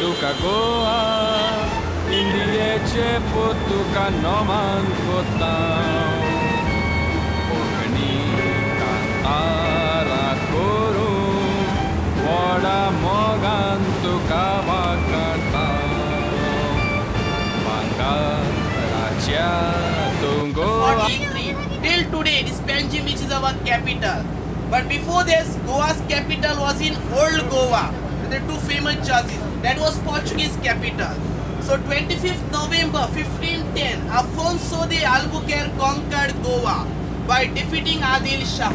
tuka goa indieche putuka noman kotao Pogni kantara kuru Wada mogan tuka bakatao Bangal raja tunggoa 43. Till today, this Panjim, which is our capital. But before this, Goa's capital was in Old Goa. There are two famous churches. That was Portuguese capital. So 25th November 1510, Afonso de Albuquerque conquered Goa by defeating Adil Shah.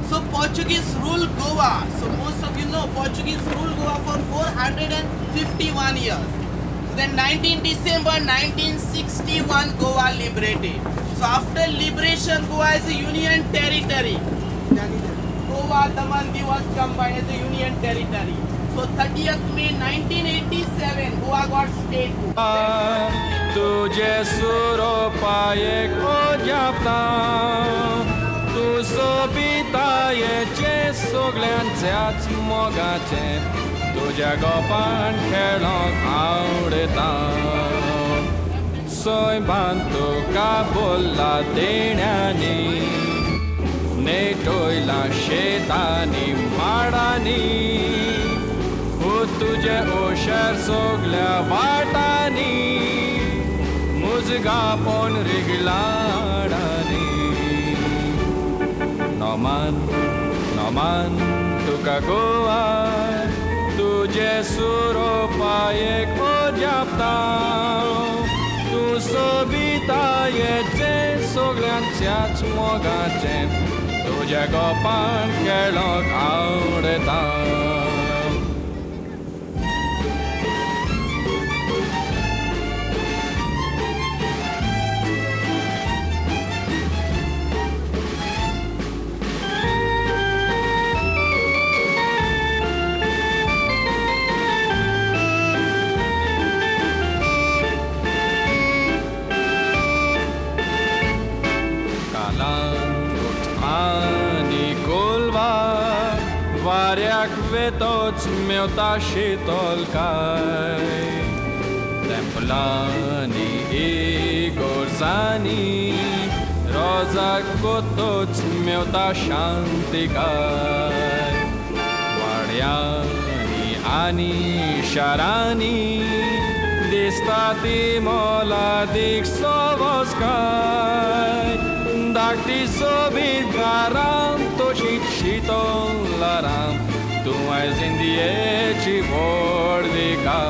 So Portuguese ruled Goa. So most of you know Portuguese ruled Goa for 451 years. Then 19 December 1961, Goa liberated. So after liberation, Goa is a union territory. Goa, Daman, Diu was combined as a union territory. So 30th May 1987, Goa got statehood. तुझे सुरो पाए को जापता तू सोबिता ये चे सोगल्यांच्याच मोगाचे तुझ्या गोपान खेळोंक आवडता सोयबान तुका बोल्ला देण्यानी नेटोयला शेतानी माडानी तुझे ओशर सोगल्या वाटानी मुजगा पोन रिगलाडानी नोमान तुका गोवा तुझे सुरो पाये को जापता तू सोबिता येचे सोगल्यांच्याच मोगाचे तुझ्या गोपान खेळोंक आवडता Variak vetoți mi-o tași tolcai Templani i gorzani Roza cotoți mi-o tași anticai Variani ani șarani Distati mola dic sovoscai Dacti sobit garanto și tolaram Tu ai zindieci vordicai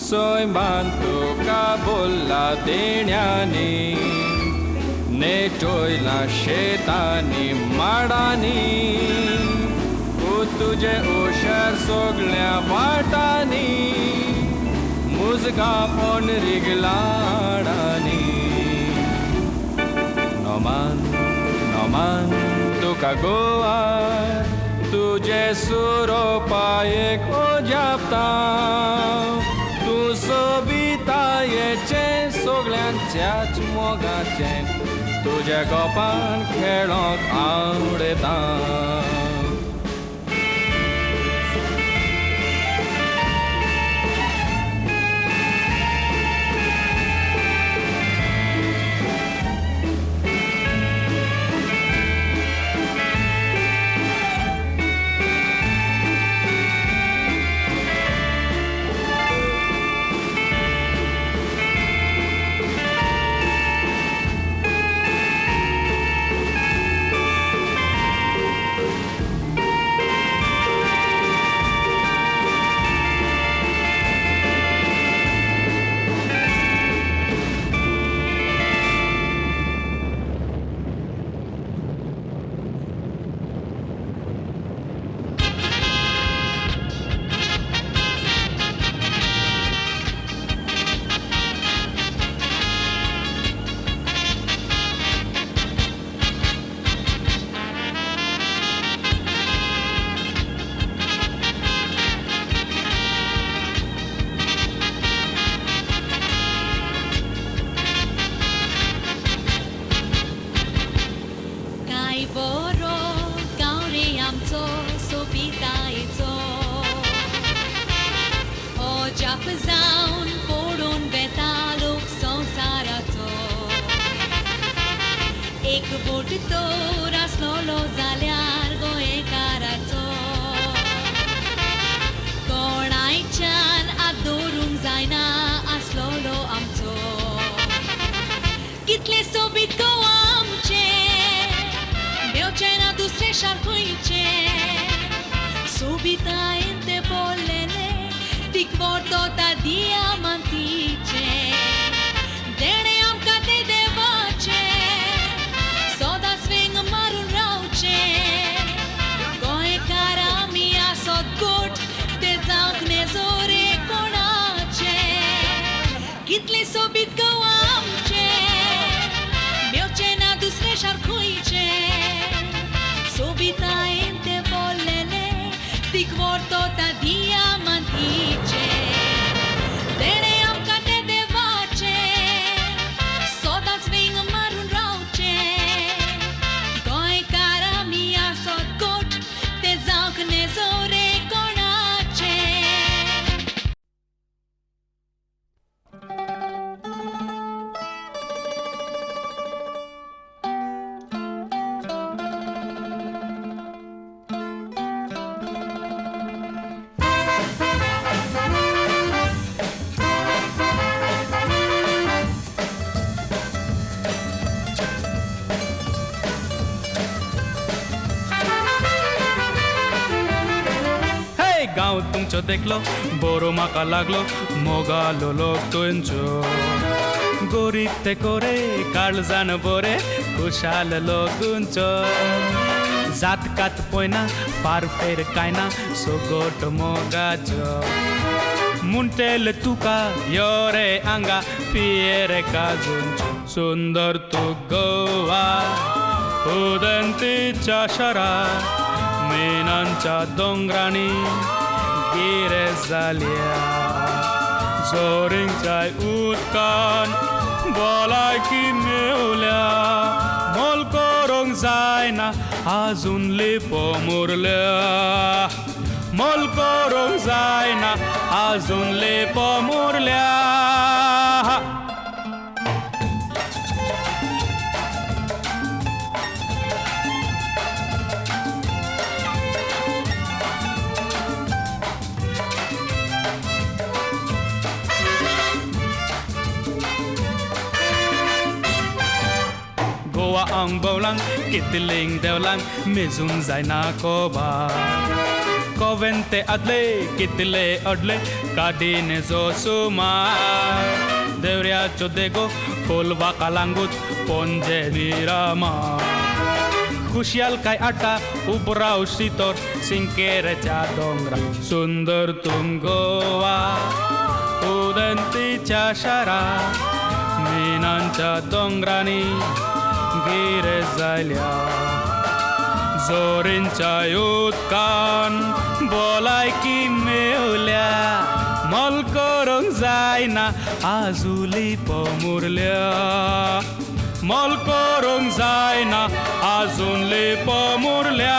Soi bantu cabolla denyani Netoi la shetani madani Utuje ushar soglea vatani Muzga pon rigladani Noman तुका गोवा तुझे सुरो पाये को जापता तू सोबिता येचे सोगल्यांच्याच मोगाचे तुझ्या गोपान खेळोंक आवडता बाप जाऊन पडून बेता लोक संवसाराचो एक बोट तोर आसलोलो जाल्यार गोंयकाराचो कोणायच्यान आत दवरूंक जायना आसलोलो आमचो कितले सोबीत गोवा आमचें मेवचें ना दुसरें शार खंयचें सोबितायेन तें बोल्लेलें तिकवोतो ता दियामांतीचें देणें आमकां तें देवाचें सदांच वेंग मारून रावचें गोंयकार आमी आसोत गोठ तें जावंक नेजोरे कोणाचें कितलें सोबीत गोवा आमचें मेवचें ना दुसरें शार खंयचें सोबितायेन तें बोल्लेलें तिकवोतो ता दियामांतीचें देणें आमकां तें देवाचें सदांच वेंग मारून रावचें गोंयकार आमी आसोत गोठ तें जावंक नेजोरे कोणाचें गांव तुमचो देखलो बरो म्हाका लागलो मोगालो लोक तुमचो गरीब ते कोरे काळजान बरे खुशाल लोक तुमचो जात कात पयना फारफेर कांय ना सोगोट मोगाचो म्हणटेल तुका यो रे हांगा पिये काजूंचो सुंदर तू गोवा उदंतीच्या शारा मिनांच्या दोंगरांनी गिरे जाल्या जोरींच्या उदकान भलायकी मेवल्या मोल करूंक जायना आजून लिपो मुरल्या मोल करूंक जायना आजून लिपो मुरल्या गोवा आंग बवलांग कितलिंग देवलांग मेजून जायना कोबा कोवेन ते आदले कितले अडले काडीन जो सुमार देवऱ्याच्यो देगो कोलवा कालांगूच पोंजे मिरामा खुशाल काय आटा उबराव शितोर सिंकेरेच्या दोंगरा सुंदर तुम गोवा उदंतीच्या शारा मिनांच्या दोंगरांनी गिरे जाल्या जोरींच्या उदकान भलायकी मेवल्या मोल करूंक जायना आजुली मुरल्या मोल करूंक जायना आजून लिपो मुरल्या